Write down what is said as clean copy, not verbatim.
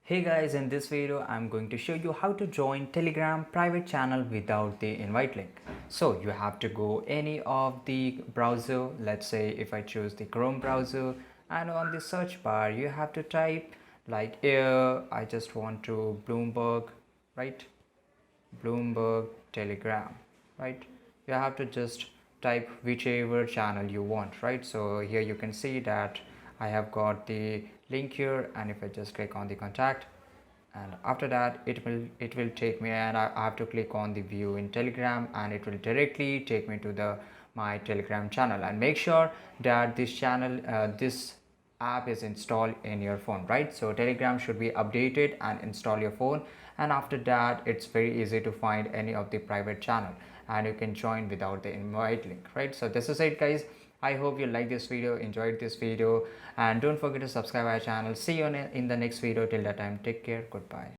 Hey guys, in this video I'm going to show you how to join Telegram private channel without the invite link. So you have to go any of the browser. Let's say if I choose the Chrome browser, and on the search bar you have to type like here I just want to Bloomberg, right? Bloomberg Telegram, right? You have to just type whichever channel you want, right? So here you can see that I have got the link here, and if I just click on the contact, and after that it will take me, and I have to click on the view in Telegram, and it will directly take me to the my Telegram channel. And make sure that this app is installed in your phone, right? So Telegram should be updated and install your phone, and after that it's very easy to find any of the private channel, and you can join without the invite link, right? So this is it guys. I hope you like this video, enjoyed this video, and don't forget to subscribe our channel. See you in the next video. Till that time, take care. Goodbye.